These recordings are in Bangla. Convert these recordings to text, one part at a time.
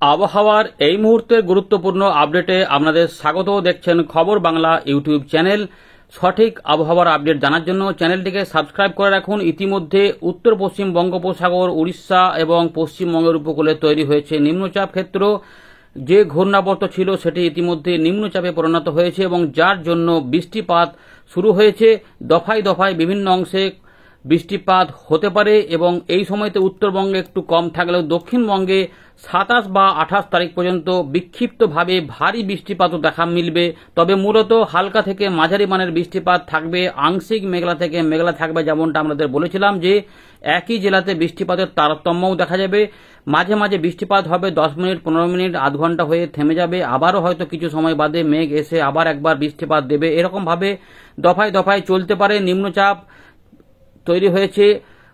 আবহাওয়ার এই মুহূর্তের গুরুত্বপূর্ণ আপডেটে আপনাদের স্বাগত। দেখছেন খবর বাংলা ইউটিউব চ্যানেল। সঠিক আবহাওয়ার আপডেট জানার জন্য চ্যানেলটিকে সাবস্ক্রাইব করে রাখুন। ইতিমধ্যে উত্তর পশ্চিম বঙ্গোপসাগর, উড়িষ্যা এবং পশ্চিমবঙ্গের উপকূলে তৈরি হয়েছে নিম্নচাপ ক্ষেত্র। যে ঘূর্ণাবর্ত ছিল সেটি ইতিমধ্যে নিম্নচাপে পরিণত হয়েছে এবং যার জন্য বৃষ্টিপাত শুরু হয়েছে। দফায় দফায় বিভিন্ন অংশে বৃষ্টিপাত হতে পারে এবং এই সময়তে উত্তরবঙ্গে একটু কম থাকলেও দক্ষিণবঙ্গে 27 বা 28 তারিখ পর্যন্ত বিক্ষিপ্তভাবে ভারী বৃষ্টিপাতও দেখা মিলবে। তবে মূলত হালকা থেকে মাঝারি মানের বৃষ্টিপাত থাকবে, আংশিক মেঘলা থেকে মেঘলা থাকবে। যেমনটা আমাদের বলেছিলাম যে একই জেলাতে বৃষ্টিপাতের তারতম্যও দেখা যাবে। মাঝে মাঝে বৃষ্টিপাত হবে 10 মিনিট, 15 মিনিট, আধ ঘন্টা হয়ে থেমে যাবে। আবারও হয়তো কিছু সময় বাদে মেঘ এসে আবার একবার বৃষ্টিপাত দেবে। এরকমভাবে দফায় দফায় চলতে পারে। নিম্নচাপ তৈরি হয়েছে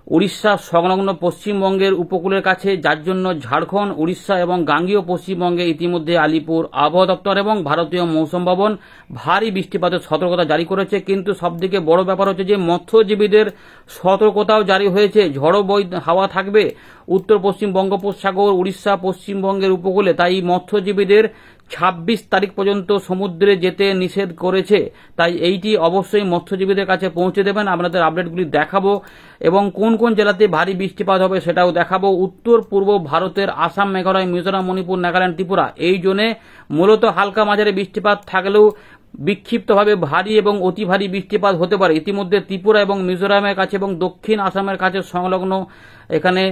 উড়িষ্যা সংলগ্ন পশ্চিমবঙ্গের উপকূলের কাছে, যার জন্য ঝাড়খণ্ড, উড়িষ্যা এবং গাঙ্গেয় পশ্চিমবঙ্গে ইতিমধ্যে আলিপুর আবহাওয়া দপ্তর এবং ভারতীয় মৌসুম ভবন ভারী বৃষ্টিপাতের সতর্কতা জারি করেছে। কিন্তু সবথেকে বড় ব্যাপার হচ্ছে যে মৎস্যজীবীদের সতর্কতাও জারি হয়েছে। ঝড়ো হাওয়া থাকবে উত্তর পশ্চিম বঙ্গোপসাগর, উড়িষ্যা, পশ্চিমবঙ্গের উপকূলে। তাই মৎস্যজীবীদের 26 তারিখ পর্যন্ত সমুদ্রে যেতে নিষেধ করেছে। তাই এইটি অবশ্যই মৎস্যজীবীদের কাছে পৌঁছে দেবেন। আপনাদের আপডেটগুলি দেখাবো এবং কোন কোন জেলাতে ভারী বৃষ্টিপাত হবে সেটাও দেখাবো। উত্তর পূর্ব ভারতের আসাম, মেঘালয়, মিজোরাম, মণিপুর, নাগাল্যান্ড, ত্রিপুরা এই জোনে মূলত হালকা মাঝারি বৃষ্টিপাত থাকলেও বিক্ষিপ্তভাবে ভারী এবং অতি ভারী বৃষ্টিপাত হতে পারে। ইতিমধ্যে ত্রিপুরা এবং মিজোরামের কাছে এবং দক্ষিণ আসামের কাছে সংলগ্ন এখানে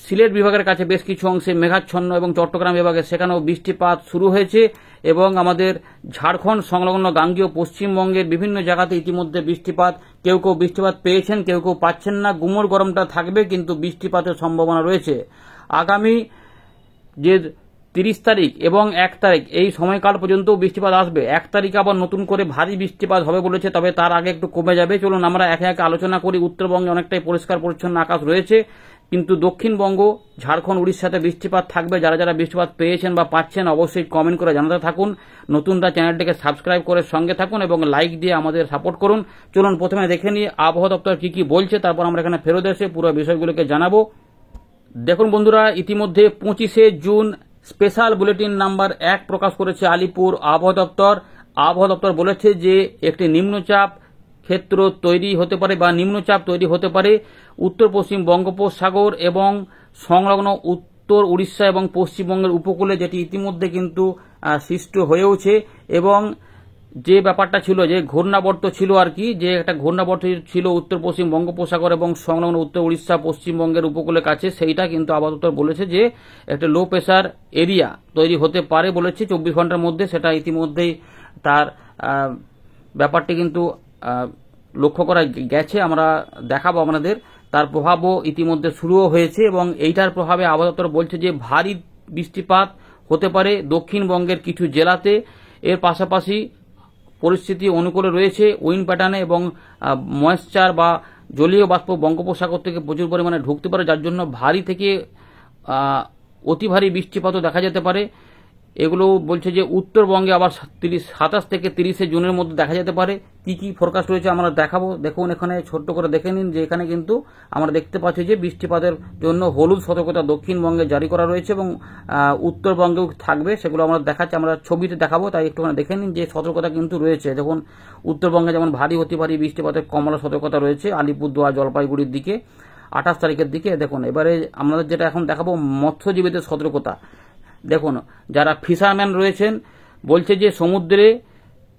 সিলেট বিভাগের কাছে বেশ কিছু অংশে মেঘাচ্ছন্ন এবং চট্টগ্রাম বিভাগে সেখানেও বৃষ্টিপাত শুরু হয়েছে এবং আমাদের ঝাড়খণ্ড সংলগ্ন গাঙ্গেয় পশ্চিমবঙ্গের বিভিন্ন জায়গাতে ইতিমধ্যে বৃষ্টিপাত, কেউ কেউ বৃষ্টিপাত পেয়েছেন, কেউ কেউ পাচ্ছেন না। গুমোট গরমটা থাকবে কিন্তু বৃষ্টিপাতের সম্ভাবনা রয়েছে। আগামী যে 30 তারিখ এবং 1 তারিখ এই সময়কাল পর্যন্ত বৃষ্টিপাত আসবে। 1 তারিখে আবার নতুন করে ভারী বৃষ্টিপাত হবে বলেছে, তবে তার আগে একটু কমে যাবে। চলুন আমরা একে একে আলোচনা করি। উত্তরবঙ্গে অনেকটাই পরিষ্কার পরিচ্ছন্ন আকাশ রয়েছে, কিন্তু দক্ষিণবঙ্গ, ঝাড়খণ্ড, উড়িষ্যাতে বৃষ্টিপাত থাকবে। যারা যারা বৃষ্টিপাত পেয়েছেন বা পাচ্ছেন অবশ্যই কমেন্ট করে জানাতে থাকুন। নতুনরা চ্যানেলটিকে সাবস্ক্রাইব করে সঙ্গে থাকুন এবং লাইক দিয়ে আমাদের সাপোর্ট করুন। চলুন প্রথমে দেখে নিই আবহাওয়া দপ্তর কি কি বলছে, তারপর আমরা এখানে ফেরত এসে পুরো বিষয়গুলোকে জানাবো। দেখুন বন্ধুরা, ইতিমধ্যে 25শে জুন স্পেশাল বুলেটিন নাম্বার 1 প্রকাশ করেছে আলিপুর আবহাওয়া দপ্তর। আবহাওয়া দপ্তর বলেছে যে একটি নিম্নচাপ ক্ষেত্র তৈরি হতে পারে বা নিম্নচাপ তৈরি হতে পারে উত্তর পশ্চিম বঙ্গোপসাগর এবং সংলগ্ন উত্তর উড়িষ্যা এবং পশ্চিমবঙ্গের উপকূলে, যেটি ইতিমধ্যে কিন্তু সৃষ্টি হয়েওছে। এবং যে ব্যাপারটা ছিল, যে ঘূর্ণাবর্ত ছিল আর কি, যে একটা ঘূর্ণাবর্ত ছিল উত্তর পশ্চিম বঙ্গোপসাগর এবং সংলগ্ন উত্তর উড়িষ্যা পশ্চিমবঙ্গের উপকূলের কাছে, সেইটা কিন্তু আবহাওয়া দপ্তর বলেছে যে একটা লো প্রেসার এরিয়া তৈরি হতে পারে বলেছে 24 ঘন্টার মধ্যে। সেটা ইতিমধ্যেই তার ব্যাপারটি কিন্তু লক্ষ্য করা গেছে, আমরা দেখাবো আপনাদের। তার প্রভাবও ইতিমধ্যে শুরুও হয়েছে এবং এইটার প্রভাবে আবহাওয়া দপ্তর বলছে যে ভারী বৃষ্টিপাত হতে পারে দক্ষিণবঙ্গের কিছু জেলাতে। এর পাশাপাশি পরিস্থিতি অনুকূলে রয়েছে উইন্ড প্যাটার্নে এবং ময়েশ্চার বা জলীয় বাষ্প বঙ্গোপসাগর থেকে প্রচুর পরিমাণে ঢুকতে পারে, যার জন্য ভারী থেকে অতি ভারী বৃষ্টিপাতও দেখা যেতে পারে। এগুলো বলছে যে উত্তরবঙ্গে আবার 27 থেকে 30শে জুনের মধ্যে দেখা যেতে পারে। কি কি ফোরকাস্ট রয়েছে আমরা দেখাবো। দেখুন এখানে ছোট্ট করে দেখে নিন যে এখানে কিন্তু আমরা দেখতে পাচ্ছি যে বৃষ্টিপাতের জন্য হলুদ সতর্কতা দক্ষিণবঙ্গে জারি করা রয়েছে এবং উত্তরবঙ্গেও থাকবে। সেগুলো আমরা দেখাচ্ছি, আমরা ছবিতে দেখাবো, তাই একটুখানি দেখে নিন যে সতর্কতা কিন্তু রয়েছে। দেখুন উত্তরবঙ্গে যেমন ভারী অতি ভারী বৃষ্টিপাতের কমলা সতর্কতা রয়েছে আলিপুরদুয়ার, জলপাইগুড়ির দিকে 28 তারিখের দিকে। দেখুন এবারে আমাদের যেটা এখন দেখাবো মৎস্যজীবীদের সতর্কতা। দেখুন যারা ফিশারম্যান রয়েছেন বলছে যে সমুদ্রে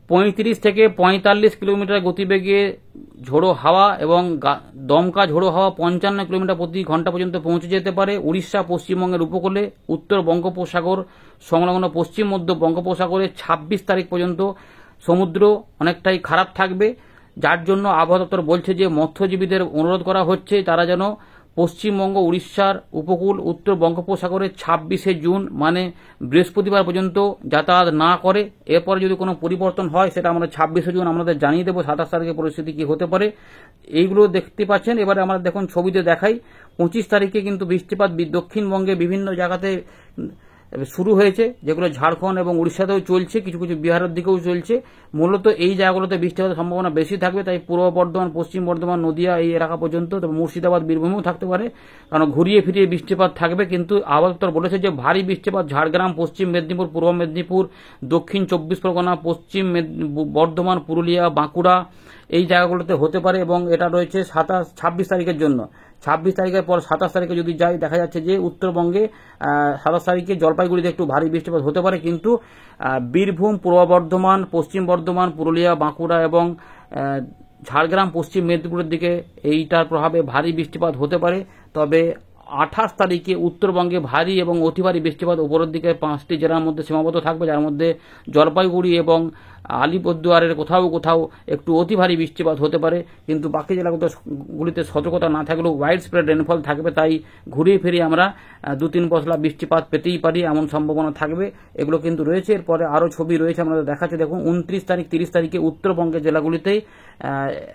35 থেকে 45 কিলোমিটার গতিবেগে ঝোড়ো হাওয়া এবং দমকা ঝোড়ো হাওয়া 55 কিলোমিটার প্রতি ঘন্টা পর্যন্ত পৌঁছে যেতে পারে উড়িষ্যা পশ্চিমবঙ্গের উপকূলে। উত্তর বঙ্গোপসাগর সংলগ্ন পশ্চিম মধ্য বঙ্গোপসাগরে 26 তারিখ পর্যন্ত সমুদ্র অনেকটাই খারাপ থাকবে, যার জন্য আবহাওয়া দপ্তর বলছে যে মৎস্যজীবীদের অনুরোধ করা হচ্ছে তারা যেন পশ্চিমবঙ্গ, উড়িষ্যার উপকূল, উত্তর বঙ্গোপসাগরে 26শে জুন মানে বৃহস্পতিবার পর্যন্ত যাতায়াত না করে। এরপরে যদি কোনো পরিবর্তন হয় সেটা আমরা 26শে জুন আমাদের জানিয়ে দেবো 27 তারিখে পরিস্থিতি কি হতে পারে। এইগুলো দেখতে পাচ্ছেন। এবারে আমরা দেখুন ছবিতে দেখাই 25 তারিখে কিন্তু বৃষ্টিপাত দক্ষিণবঙ্গে বিভিন্ন জায়গাতে শুরু হয়েছে, যেগুলো ঝাড়খণ্ড এবং উড়িষ্যাতেও চলছে, কিছু কিছু বিহারের দিকেও চলছে। মূলত এই জায়গাগুলোতে বৃষ্টিপাতের সম্ভাবনা বেশি থাকবে, তাই পূর্ব বর্ধমান, পশ্চিম বর্ধমান, নদিয়া এই এলাকা পর্যন্ত, তবে মুর্শিদাবাদ, বীরভূমেও থাকতে পারে, কারণ ঘুরিয়ে ফিরিয়ে বৃষ্টিপাত থাকবে। কিন্তু আবহাওয়া দপ্তর বলেছে যে ভারী বৃষ্টিপাত ঝাড়গ্রাম, পশ্চিম মেদিনীপুর, পূর্ব মেদিনীপুর, দক্ষিণ 24 পরগনা, পশ্চিম বর্ধমান, পুরুলিয়া, বাঁকুড়া এই জায়গাগুলোতে হতে পারে, এবং এটা রয়েছে 26 তারিখের জন্য। 26 তারিখের পর 27 তারিখে যদি যাই, দেখা যাচ্ছে যে উত্তরবঙ্গে 27 তারিখে জলপাইগুড়িতে একটু ভারী বৃষ্টিপাত হতে পারে, কিন্তু বীরভূম, পূর্ব বর্ধমান, পশ্চিম বর্ধমান, পুরুলিয়া, বাঁকুড়া এবং ঝাড়গ্রাম, পশ্চিম মেদিনীপুরের দিকে এইটার প্রভাবে ভারী বৃষ্টিপাত হতে পারে। তবে 28 তারিখে উত্তরবঙ্গে ভারী এবং অতি ভারী বৃষ্টিপাত উপরের দিকে 5টি জেলার মধ্যে সীমাবদ্ধ থাকবে, যার মধ্যে জলপাইগুড়ি এবং আলিপুরদুয়ারের কোথাও কোথাও একটু অতি ভারী বৃষ্টিপাত হতে পারে। কিন্তু বাকি জেলাগুলিতে সতর্কতা না থাকলেও ওয়াইড স্প্রেড রেনফল থাকবে, তাই ঘুরিয়ে ফিরিয়ে আমরা 2-3 পশলা বৃষ্টিপাত পেতেই পারি, এমন সম্ভাবনা থাকবে। এগুলো কিন্তু রয়েছে। এরপরে আরও ছবি রয়েছে, আমাদের দেখাচ্ছে দেখুন 29 তারিখ, 30 তারিখে উত্তরবঙ্গের জেলাগুলিতেই,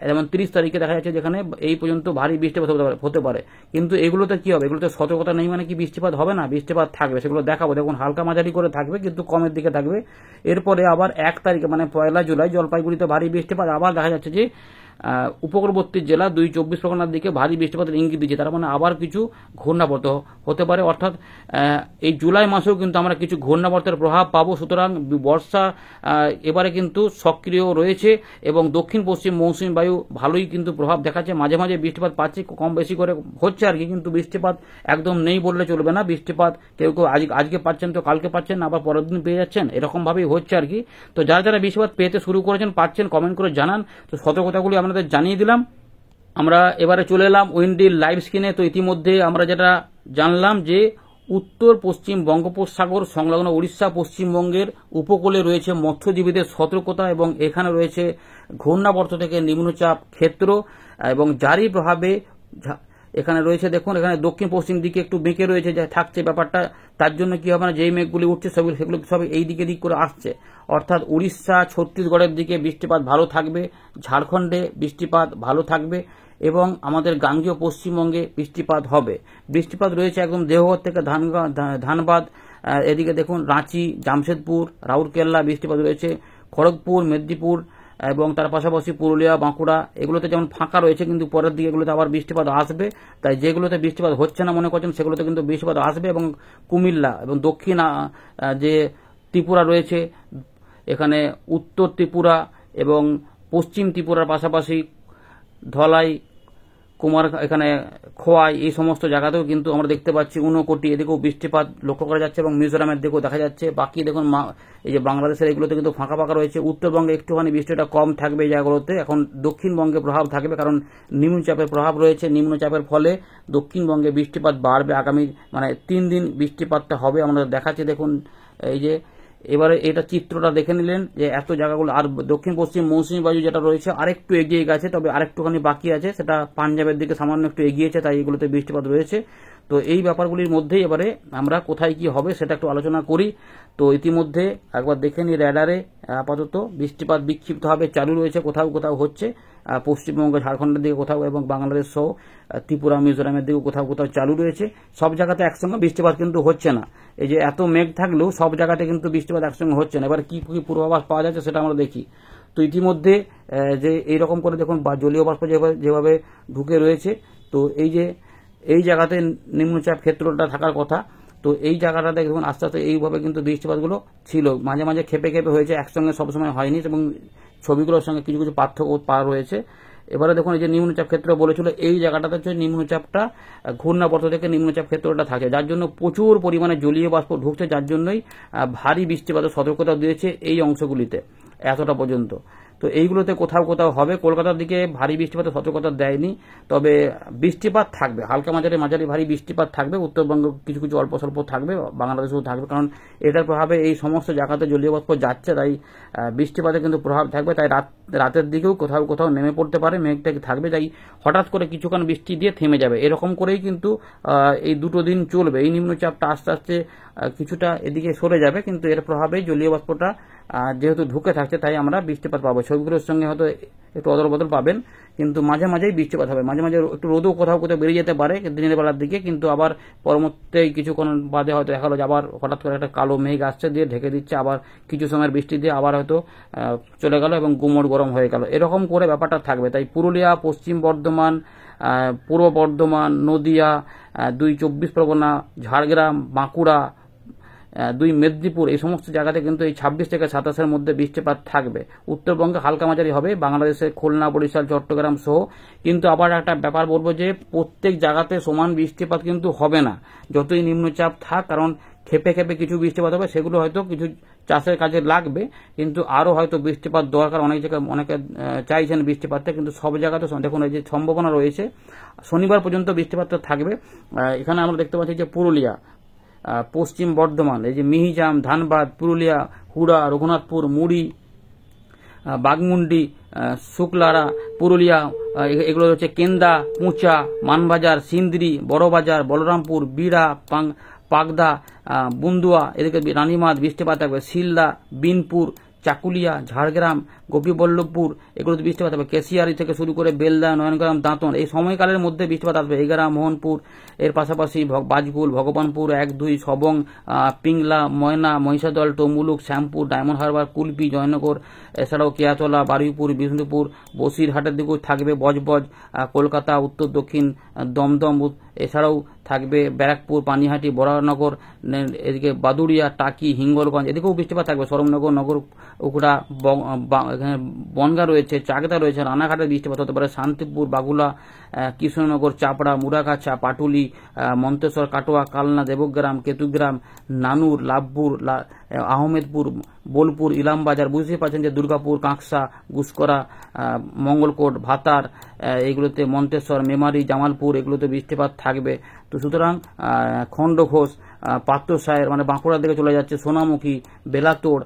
যেমন 30 তারিখে দেখা যাচ্ছে যেখানে এই পর্যন্ত ভারী বৃষ্টিপাত হতে পারে। কিন্তু এগুলোতে কি হবে, এগুলোতে সতর্কতা নেই মানে কি বৃষ্টিপাত হবে না? বৃষ্টিপাত থাকবে, সেগুলো দেখাবো। দেখুন হালকা মাঝারি করে থাকবে, কিন্তু কমের দিকে থাকবে। এরপরে আবার 1 তারিখে মানে 1 জুলাই জলপাইগুড়িতে ভারী বৃষ্টিপাত, আবার দেখা যাচ্ছে যে উপকূলবর্তী জেলা 2-24 পরগনার দিকে ভারী বৃষ্টিপাতের ইঙ্গিত দিচ্ছে, তার মানে আবার কিছু ঘূর্ণাবর্ত হতে পারে। অর্থাৎ এই জুলাই মাসেও কিন্তু আমরা কিছু ঘূর্ণাবর্তের প্রভাব পাবো। সুতরাং বর্ষা এবারে কিন্তু সক্রিয় রয়েছে, এবং দক্ষিণ পশ্চিম মৌসুমী বায়ু ভালোই কিন্তু প্রভাব দেখাচ্ছে। মাঝে মাঝে বৃষ্টিপাত পাচ্ছি, কম বেশি করে হচ্ছে আর কি, কিন্তু বৃষ্টিপাত একদম নেই বললে চলবে না। বৃষ্টিপাত কেউ কেউ আজকে পাচ্ছেন, তো কালকে পাচ্ছেন, আবার পরের দিন পেয়ে যাচ্ছেন, এরকম ভাবেই হচ্ছে আর কি। তো যারা যারা বৃষ্টিপাত পেতে শুরু করেছেন, পাচ্ছেন, কমেন্ট করে জানান। তো সতর্কতাগুলি আপনাদের জানিয়ে দিলাম। আমরা এবারে চলে এলাম উইন্ডির লাইভ স্ক্রিনে। তো ইতিমধ্যে আমরা যেটা জানলাম যে উত্তর পশ্চিম বঙ্গোপসাগর সংলগ্ন উড়িষ্যা, পশ্চিমবঙ্গের উপকূলে রয়েছে মৎস্যজীবীদের সতর্কতা, এবং এখানে রয়েছে ঘূর্ণাবর্ত থেকে নিম্নচাপ ক্ষেত্র, এবং যারই প্রভাবে এখানে রয়েছে দেখুন, এখানে দক্ষিণ পশ্চিম দিকে একটু বেঁকে রয়েছে, যা থাকছে ব্যাপারটা। তার জন্য কি হবে না, যেই মেঘগুলি উঠছে সেগুলো সব এই দিকে দিক করে আসছে, অর্থাৎ উড়িষ্যা, ছত্তিশগড়ের দিকে বৃষ্টিপাত ভালো থাকবে, ঝাড়খণ্ডে বৃষ্টিপাত ভালো থাকবে, এবং আমাদের গাঙ্গেয় পশ্চিমবঙ্গে বৃষ্টিপাত হবে। বৃষ্টিপাত রয়েছে একদম দেওঘর থেকে ধানবাদ, এদিকে দেখুন রাঁচি, জামশেদপুর, রাউরকেল্লা বৃষ্টিপাত রয়েছে, খড়গপুর, মেদিনীপুর এবং তার পাশাপাশি পুরুলিয়া, বাঁকুড়া এগুলোতে যেমন ফাঁকা রয়েছে, কিন্তু পরের দিকে এগুলোতে আবার বৃষ্টিপাত আসবে। তাই যেগুলোতে বৃষ্টিপাত হচ্ছে না মনে করছেন, সেগুলোতে কিন্তু বৃষ্টিপাত আসবে। এবং কুমিল্লা এবং দক্ষিণ যে ত্রিপুরা রয়েছে, এখানে উত্তর ত্রিপুরা এবং পশ্চিম ত্রিপুরার পাশাপাশি ধলাই, এখানে খোয়াই, এই সমস্ত জায়গাতেও কিন্তু আমরা দেখতে পাচ্ছি ঊনকোটি, এদিকেও বৃষ্টিপাত লক্ষ্য করা যাচ্ছে, এবং মিজোরামের দিকেও দেখা যাচ্ছে। বাকি দেখুন এই যে বাংলাদেশের এগুলোতে কিন্তু ফাঁকা ফাঁকা রয়েছে। উত্তরবঙ্গে একটুখানি বৃষ্টিটা কম থাকবে এই জায়গাগুলোতে। এখন দক্ষিণবঙ্গে প্রভাব থাকবে, কারণ নিম্নচাপের প্রভাব রয়েছে। নিম্নচাপের ফলে দক্ষিণবঙ্গে বৃষ্টিপাত বাড়বে, আগামী 3 দিন বৃষ্টিপাতটা হবে। আমরা দেখাচ্ছি দেখুন, এই যে এবারে এটা চিত্রটা দেখে নিলেন যে এত জায়গাগুলো। আর দক্ষিণ পশ্চিম মৌসুমী বায়ু যেটা রয়েছে আরেকটু এগিয়ে গেছে, তবে আরেকটুখানি বাকি আছে, সেটা পাঞ্জাবের দিকে সামান্য একটু এগিয়েছে, তাই এগুলোতে বৃষ্টিপাত রয়েছে। তো এই ব্যাপারগুলির মধ্যেই এবারে আমরা কোথায় কি হবে সেটা একটু আলোচনা করি। তো ইতিমধ্যে একবার দেখে নিই র্যাডারে, আপাতত বৃষ্টিপাত বিক্ষিপ্ত হবে চালু রয়েছে, কোথাও কোথাও হচ্ছে পশ্চিমবঙ্গ, ঝাড়খণ্ডের দিকে কোথাও, এবং বাংলাদেশ সহ ত্রিপুরা, মিজোরামের দিকে কোথাও কোথাও চালু রয়েছে। সব জায়গাতে একসঙ্গে বৃষ্টিপাত কিন্তু হচ্ছে না। এই যে এত মেঘ থাকলেও সব জায়গাতে কিন্তু বৃষ্টিপাত একসঙ্গে হচ্ছে না। এবার কি কি পূর্বাভাস পাওয়া যাচ্ছে সেটা আমরা দেখি। তো ইতিমধ্যে যে এইরকম করে দেখুন জলীয় বাষ্প যেভাবে ঢুকে রয়েছে, তো এই যে এই জায়গাতে নিম্নচাপ ক্ষেত্রটা থাকার কথা, তো এই জায়গাটাতে দেখুন আস্তে আস্তে এইভাবে কিন্তু বৃষ্টিপাতগুলো ছিল, মাঝে মাঝে খেপে খেপে হয়েছে, একসঙ্গে সবসময় হয়নি, এবং ছবিগুলোর সঙ্গে কিছু কিছু পার্থক্য পাওয়া রয়েছে। এবারে দেখুন এই যে নিম্নচাপ ক্ষেত্র বলেছিল, এই জায়গাটাতে হচ্ছে নিম্নচাপটা ঘূর্ণাবর্ত থেকে নিম্নচাপ ক্ষেত্রটা থাকে, যার জন্য প্রচুর পরিমাণে জলীয় বাষ্প ঢুকছে, যার জন্যই ভারী বৃষ্টিপাতের সতর্কতা দিয়েছে এই অংশগুলিতে এতটা পর্যন্ত। তো এইগুলোতে কোথাও কোথাও হবে। কলকাতার দিকে ভারী বৃষ্টিপাতের সতর্কতা দেয়নি, তবে বৃষ্টিপাত থাকবে, হালকা মাঝারি ভারী বৃষ্টিপাত থাকবে। উত্তরবঙ্গ কিছু কিছু অল্প স্বল্প থাকবে, বাংলাদেশেও থাকবে, কারণ এটার প্রভাবে এই সমস্ত জায়গাতে জলীয় বাষ্প যাচ্ছে, তাই বৃষ্টিপাতের কিন্তু প্রভাব থাকবে। তাই রাতের দিকেও কোথাও কোথাও নেমে পড়তে পারে, মেঘটা থাকবে, তাই হঠাৎ করে কিছুক্ষণ বৃষ্টি দিয়ে থেমে যাবে। এরকম করেই কিন্তু এই 2 দিন চলবে। এই নিম্নচাপটা আস্তে আস্তে কিছুটা এদিকে সরে যাবে, কিন্তু এর প্রভাবেই জলীয় বাষ্পটা যেহেতু ঢুকে থাকছে তাই আমরা বৃষ্টিপাত পাবো। ছবিগুলোর সঙ্গে হয়তো একটু অদল বদল পাবেন, কিন্তু মাঝে মাঝেই বৃষ্টিপাত হবে। মাঝে মাঝে একটু রোদও কোথাও কোথাও বেরিয়ে যেতে পারে দিনের বেলার দিকে, কিন্তু আবার পরবর্তী কিছুক্ষণ বাদে হয়তো দেখা গেলো যে আবার হঠাৎ করে একটা কালো মেঘ আসছে, দিয়ে ঢেকে দিচ্ছে, আবার কিছু সময়ের বৃষ্টি দিয়ে আবার হয়তো চলে গেল এবং গুমোট গরম হয়ে গেল, এরকম করে ব্যাপারটা থাকবে। তাই পুরুলিয়া, পশ্চিম বর্ধমান, পূর্ব বর্ধমান, নদিয়া, 2 চব্বিশ পরগনা, ঝাড়গ্রাম, বাঁকুড়া, 2 মেদিনীপুর, এই সমস্ত জায়গাতে কিন্তু এই 26 থেকে 27-এর মধ্যে বৃষ্টিপাত থাকবে। উত্তরবঙ্গে হালকা মাঝারি হবে, বাংলাদেশে খুলনা, বরিশাল, চট্টগ্রাম সহ। কিন্তু আবার একটা ব্যাপার বলবো যে প্রত্যেক জায়গাতে সমান বৃষ্টিপাত কিন্তু হবে না, যতই নিম্নচাপ থাক, কারণ খেপে খেপে কিছু বৃষ্টিপাত হবে, সেগুলো হয়তো কিছু চাষের কাজে লাগবে, কিন্তু আরও হয়তো বৃষ্টিপাত দরকার। অনেক জায়গায় অনেকে চাইছেন বৃষ্টিপাতটা, কিন্তু সব জায়গাতে দেখুন এই যে সম্ভাবনা রয়েছে শনিবার পর্যন্ত বৃষ্টিপাতটা থাকবে। এখানে আমরা দেখতে পাচ্ছি যে পুরুলিয়া, পশ্চিম বর্ধমান, এই যে মিহিজাম, ধানবাদ, পুরুলিয়া, হুড়া, রঘুনাথপুর, মুড়ি, বাগমুন্ডি, শুক্লারা, পুরুলিয়া, এগুলো হচ্ছে কেন্দা, পুঁচা, মানবাজার, সিন্দ্রি, বড়বাজার, বলরামপুর, বিড়া, পাগদা, বুন্দুয়া, এদিকে রানীমাদ বৃষ্টিপাত থাকবে। শিলদা, বিনপুর, চাকুলিয়া, ঝাড়গ্রাম, গোপীবল্লভপুর, এগুলোতে বৃষ্টিপাত হবে। কেশিয়ারি থেকে শুরু করে বেলদা, নয়নগ্রাম, দাঁতন, এই সময়কালের মধ্যে বৃষ্টিপাত আসবে। এগারা, মোহনপুর, এর পাশাপাশি বাজকুল, ভগবানপুর, 1-2, সবং, পিংলা, ময়না, মহিষাদল, তমুলুক, শ্যামপুর, ডায়মন্ড হারবার, কুলপি, জয়নগর, এছাড়াও কেয়াতলা, বারুইপুর, বিষ্ণুপুর, বসিরহাটের দিকেও থাকবে বজবজ, কলকাতা, উত্তর দক্ষিণ দমদম, এছাড়াও থাকবে ব্যারাকপুর, পানিহাটি, বরানগর, এদিকে বাদুড়িয়া, টাকি, হিঙ্গলগঞ্জ, এদিকেও বৃষ্টিপাত থাকবে। সরমনগর, নগর উকড়া, এখানে বনগা রয়েছে, চাকদা রয়েছে, রানাঘাটে বৃষ্টিপাত হতে পারে। শান্তিপুর, বাগুলা, কৃষ্ণনগর, চাপড়া, মুরাগাছা, পাটুলি, মন্তেশ্বর, কাটোয়া, কালনা, দেবগ্রাম, কেতুগ্রাম, নানুর, লাভপুর, আহমেদপুর, বোলপুর, ইলামবাজার, বুঝতেই পারছেন যে দুর্গাপুর, কাঁকসা, গুসকরা, মঙ্গলকোট, ভাতার, এগুলোতে মন্তেশ্বর, মেমারি, জামালপুর, এগুলোতে বৃষ্টিপাত থাকবে। তো সুতরাং খণ্ডঘোষ, পাত্রসায়ের মানে বাঁকুড়ার দিকে চলে যাচ্ছে, সোনামুখী, বেলাতোড়,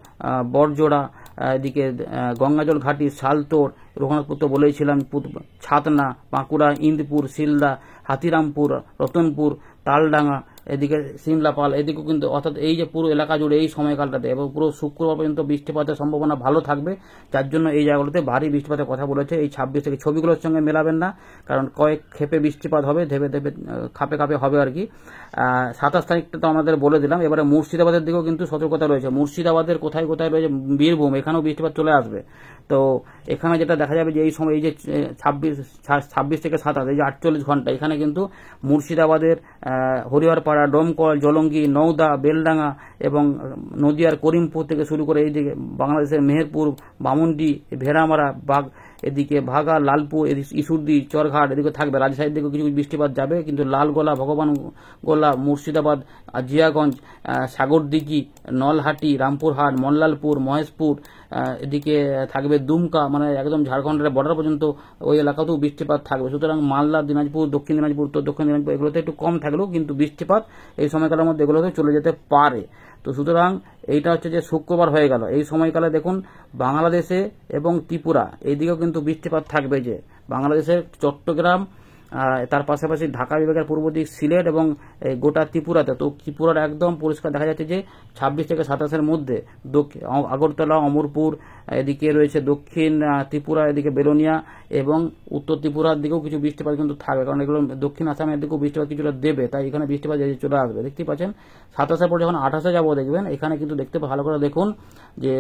বরজোড়া, এদিকে গঙ্গাজল ঘাটি, শালতোড়, রঘুনাথপুর তো বলেইছিলাম, ছাতনা, বাঁকুড়া, ইন্দপুর, শিলদা, হাতিরামপুর, রতনপুর, তালডাঙ্গা, এদিকে সিমলাপাল, এদিকেও কিন্তু, অর্থাৎ এই যে পুরো এলাকা জুড়ে এই সময়কালটাতে এবং পুরো শুক্রবার পর্যন্ত বৃষ্টিপাতের সম্ভাবনা ভালো থাকবে, যার জন্য এই জায়গাগুলোতে ভারী বৃষ্টিপাতের কথা বলেছে। এই 26 থেকে ছবিগুলোর সঙ্গে মেলাবেন না, কারণ কয়েক ক্ষেপে বৃষ্টিপাত হবে, ধেপে ধেপে খাপে খাপে হবে আর কি। 27 তারিখটা তো আমাদের বলে দিলাম। এবারে মুর্শিদাবাদের দিকেও কিন্তু সতর্কতা রয়েছে। মুর্শিদাবাদের কোথায় কোথায় রয়েছে, বীরভূম, এখানেও বৃষ্টিপাত চলে আসবে। তো এখানে যেটা দেখা যাবে যে এই সময় এই যে 26 থেকে 27, এই যে 48 ঘন্টা, এখানে কিন্তু মুর্শিদাবাদের হরিহরপাড়া, ডোমকল, জলঙ্গি, নওদা, বেলডাঙ্গা এবং নদিয়ার করিমপুর থেকে শুরু করে এইদিকে বাংলাদেশের মেহেরপুর, বামুনডি, ভেড়ামারা, এদিকে ভাগা, লালপুর, ইসুরদি, চরঘাট, এদিকে থাকবে। রাজশাহীর দিকে কিছু বৃষ্টিপাত যাবে, কিন্তু লালগোলা, ভগবানগোলা, মুর্শিদাবাদ, জিয়াগঞ্জ, সাগরদিঘি, নলহাটি, রামপুরহাট, মল্লালপুর, মহেশপুর, এদিকে থাকবে দুমকা, মানে একদম ঝাড়খণ্ডের বর্ডার পর্যন্ত ওই এলাকাতেও বৃষ্টিপাত থাকবে। সুতরাং মালদা, দিনাজপুর, দক্ষিণ দিনাজপুর, উত্তর দক্ষিণ দিনাজপুর, এগুলোতে একটু কম থাকলেও কিন্তু বৃষ্টিপাত এই সময়কালের মধ্যে এগুলোতে চলে যেতে পারে। তো সুতরাং এইটা হচ্ছে যে শুক্রবার হয়ে গেল। এই সময়কালে দেখুন বাংলাদেশে এবং ত্রিপুরা এইদিকেও কিন্তু বৃষ্টিপাত থাকবে, যে বাংলাদেশের চট্টগ্রাম, তার পাশাপাশি ঢাকা বিভাগের পূর্ব দিক সিলেট এবং গোটা ত্রিপুরাতে। তো ত্রিপুরার একদম পরিষ্কার দেখা যাচ্ছে যে 26 থেকে 27-এর মধ্যে আগরতলা, অমরপুর, এদিকে রয়েছে দক্ষিণ ত্রিপুরা, এদিকে বেলোনিয়া এবং উত্তর ত্রিপুরার দিকেও কিছু বৃষ্টিপাত কিন্তু থাকবে, কারণ এগুলো দক্ষিণ আসামের দিকেও বৃষ্টিপাত কিছুটা দেবে, তাই এখানে বৃষ্টিপাত চলে আসবে। দেখতেই পাচ্ছেন 27-এর পর যখন 28-এ যাবো দেখবেন এখানে কিন্তু দেখতে ভালো করে দেখুন যে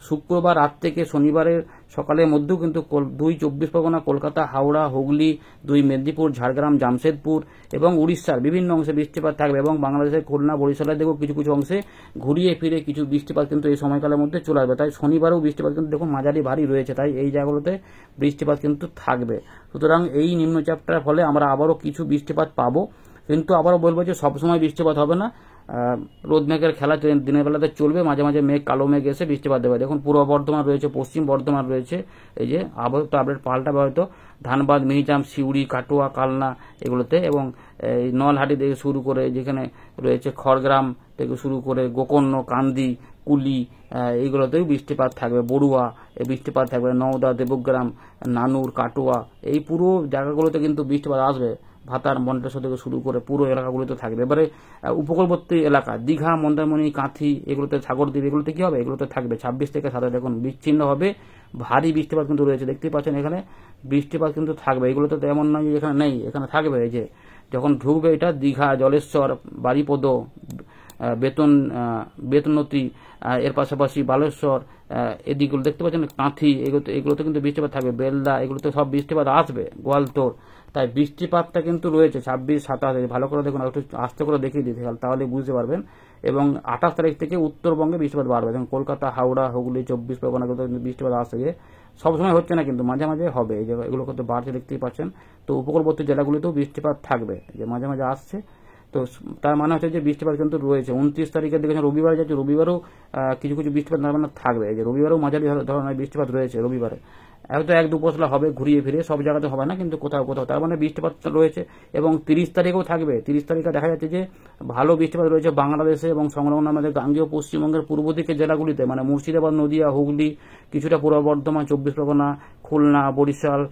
শুক্রবার রাত থেকে শনিবারের সকালের মধ্যেও কিন্তু 2 চব্বিশ পরগনা, কলকাতা, হাওড়া, হুগলি, 2 মেদিনীপুর, ঝাড়গ্রাম, জামশেদপুর এবং উড়িষ্যার বিভিন্ন অংশে বৃষ্টিপাত থাকবে এবং বাংলাদেশের খুলনা, বরিশালের দিকেও কিছু কিছু অংশে ঘুরিয়ে ফিরে কিছু বৃষ্টিপাত কিন্তু এই সময়কালের মধ্যে চলে আসবে। তাই শনিবারেও বৃষ্টিপাত কিন্তু দেখুন মাঝারি ভারী রয়েছে, তাই এই জায়গাগুলোতে বৃষ্টিপাত কিন্তু থাকবে। সুতরাং এই নিম্নচাপটার ফলে আমরা আবারও কিছু বৃষ্টিপাত পাবো, কিন্তু আবারও বলবো যে সবসময় বৃষ্টিপাত হবে না। রোদ মেঘের খেলা দিনের বেলাতে চলবে, মাঝে মাঝে মেঘ, কালো মেঘ এসে বৃষ্টিপাত দেবে। দেখুন পূর্ব বর্ধমান রয়েছে, পশ্চিম বর্ধমান রয়েছে, এই যে আবহাওয়া তো আপডেট পাল্টাবে হয়তো। ধানবাদ, মিহিজাম, সিউড়ি, কাটোয়া, কালনা এগুলোতে এবং এই নলহাটি থেকে শুরু করে যেখানে রয়েছে খড়গ্রাম থেকে শুরু করে গোকর্ণ, কান্দি, কুলি, এইগুলোতেও বৃষ্টিপাত থাকবে। বড়ুয়া বৃষ্টিপাত থাকবে, নওদা, দেবগ্রাম, নানুর, কাটোয়া, এই পুরো জায়গাগুলোতে কিন্তু বৃষ্টিপাত আসবে। ভাতার মন্টেশ্বর থেকে শুরু করে পুরো এলাকাগুলোতে থাকবে। এবারে উপকূলবর্তী এলাকা দীঘা, মন্দারমণি, কাঁথি, এগুলোতে সাগরদ্বীপ, এগুলোতে কি হবে, এগুলোতে থাকবে 26 থেকে 27। দেখুন বিচ্ছিন্ন হবে ভারী বৃষ্টিপাত কিন্তু রয়েছে, দেখতেই পাচ্ছেন এখানে বৃষ্টিপাত কিন্তু থাকবে। এগুলোতে তো এমন নয় যে এখানে নেই, এখানে থাকবে। এই যে যখন ঢুকবে এটা দীঘা, জলেশ্বর, বারিপদ, বেতনতি, এর পাশাপাশি বালেশ্বর, এদিকগুলো দেখতে পাচ্ছেন কাঁথি, এগুলোতে কিন্তু বৃষ্টিপাত থাকবে। বেলদা, এগুলোতে সব বৃষ্টিপাত আসবে, গোয়ালতোড়। তাই বৃষ্টিপাতটা কিন্তু রয়েছে 26, 27। ভালো করে দেখুন, একটু আস্তে করে দেখিয়ে দিতে তাহলে বুঝতে পারবেন। এবং 28 তারিখ থেকে উত্তরবঙ্গে বৃষ্টিপাত বাড়বে। যেমন কলকাতা, হাওড়া, হুগলি, 24 পরগনা কিন্তু বৃষ্টিপাত আসছে, সবসময় হচ্ছে না কিন্তু মাঝে মাঝে হবে। এই যে এগুলো কিন্তু বাড়ছে, দেখতেই পাচ্ছেন। তো উপকূলবর্তী জেলাগুলিতেও বৃষ্টিপাত থাকবে, যে মাঝে মাঝে আসছে। তো তার মানে হচ্ছে যে বৃষ্টিপাত কিন্তু রয়েছে। 29 তারিখের দিকে রবিবার যাচ্ছে, রবিবারও কিছু কিছু বৃষ্টিপাত থাকবে। এই যে রবিবারও মাঝারি ধরনের বৃষ্টিপাত রয়েছে রবিবারে। হয়তো 1-2 পশলা হবে, ঘুরিয়ে ফিরে, সব জায়গাতে হবে না কিন্তু কোথাও কোথাও। তার মানে বৃষ্টিপাত রয়েছে। এবং 30 তারিখেও থাকবে। 30 তারিখে দেখা যাচ্ছে যে ভালো বৃষ্টিপাত রয়েছে বাংলাদেশে এবং সংলগ্ন আমাদের গাঙ্গেয় পশ্চিমবঙ্গের পূর্ব দিকের জেলাগুলিতে, মানে মুর্শিদাবাদ, নদিয়া, হুগলি, কিছুটা পূর্ব বর্ধমান, 24 পরগনা, খুলনা, বরিশাল,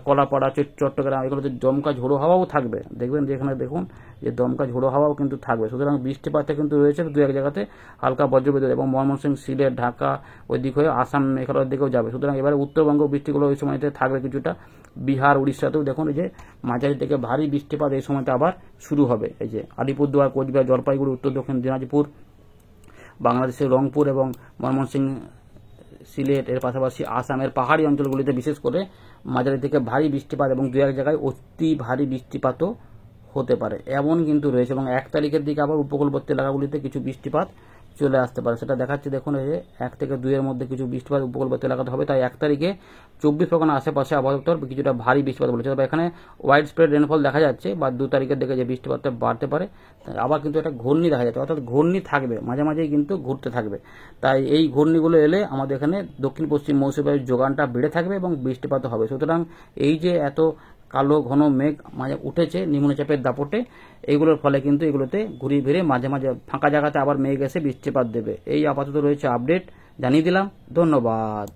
কলাপাড়া, চট্টগ্রাম, এগুলোতে দমকা ঝোড়ো হাওয়াও থাকবে। দেখবেন যে এখানে দেখুন যে দমকা ঝোড়ো হাওয়াও কিন্তু থাকবে। সুতরাং বৃষ্টিপাতটা কিন্তু রয়েছে 2-1 জায়গাতে হালকা বজ্রবিদ্যুৎ। এবং ময়মনসিংহ, সিলেট, ঢাকা ওই দিক হয়ে আসাম, মেঘালয়ের দিকেও যাবে। সুতরাং এবারে উত্তরবঙ্গ বৃষ্টিগুলো ওই সময়তে থাকবে কিছুটা। বিহার, উড়িষ্যাতেও দেখুন এই যে মাঝারি থেকে ভারী বৃষ্টিপাত এই সময়তে আবার শুরু হবে। এই যে আলিপুরদুয়ার, কোচবিহার, জলপাইগুড়ি, উত্তর দক্ষিণ দিনাজপুর, বাংলাদেশের রংপুর এবং ময়মনসিংহ, সিলেট, এর পাশাপাশি আসামের পাহাড়ি অঞ্চলগুলিতে বিশেষ করে মাঝারি থেকে ভারী বৃষ্টিপাত এবং 2-1 জায়গায় অতি ভারী বৃষ্টিপাতও হতে পারে, এমন কিন্তু রয়েছে। এবং 1 তারিখের দিকে আবার উপকূলবর্তী এলাকাগুলিতে কিছু বৃষ্টিপাত চলে আসতে পারে, সেটা দেখাচ্ছি। দেখুন এই যে 1 থেকে 2 এর মধ্যে কিছু বৃষ্টিপাত উপকূলবর্তী এলাকাতে হবে। তাই 1 তারিখে 24 পরগনা আশেপাশে আবহাওয়া কিছুটা ভারী বৃষ্টিপাত বলেছে। তবে এখানে ওয়াইড স্প্রেড রেনফল দেখা যাচ্ছে। বা 2 তারিখের দিকে যে বৃষ্টিপাতটা বাড়তে পারে। আবার কিন্তু একটা ঘূর্ণি দেখা যাচ্ছে, অর্থাৎ ঘূর্ণি থাকবে, মাঝে মাঝেই কিন্তু ঘুরতে থাকবে। তাই এই ঘূর্ণিগুলো এলে আমাদের এখানে দক্ষিণ পশ্চিম মৌসুমী বায়ুর যোগানটা বেড়ে থাকবে এবং বৃষ্টিপাত হবে। সুতরাং এই যে এত কালো ঘন মেঘ মাঝে উঠেছে নিম্নচাপের দাপটে, এইগুলোর ফলে কিন্তু এগুলোতে ঘুরিয়ে ফিরে মাঝে মাঝে ফাঁকা জায়গাতে আবার মেঘ এসে বৃষ্টিপাত দেবে। এই আপাতত রয়েছে আপডেট, জানিয়ে দিলাম। ধন্যবাদ।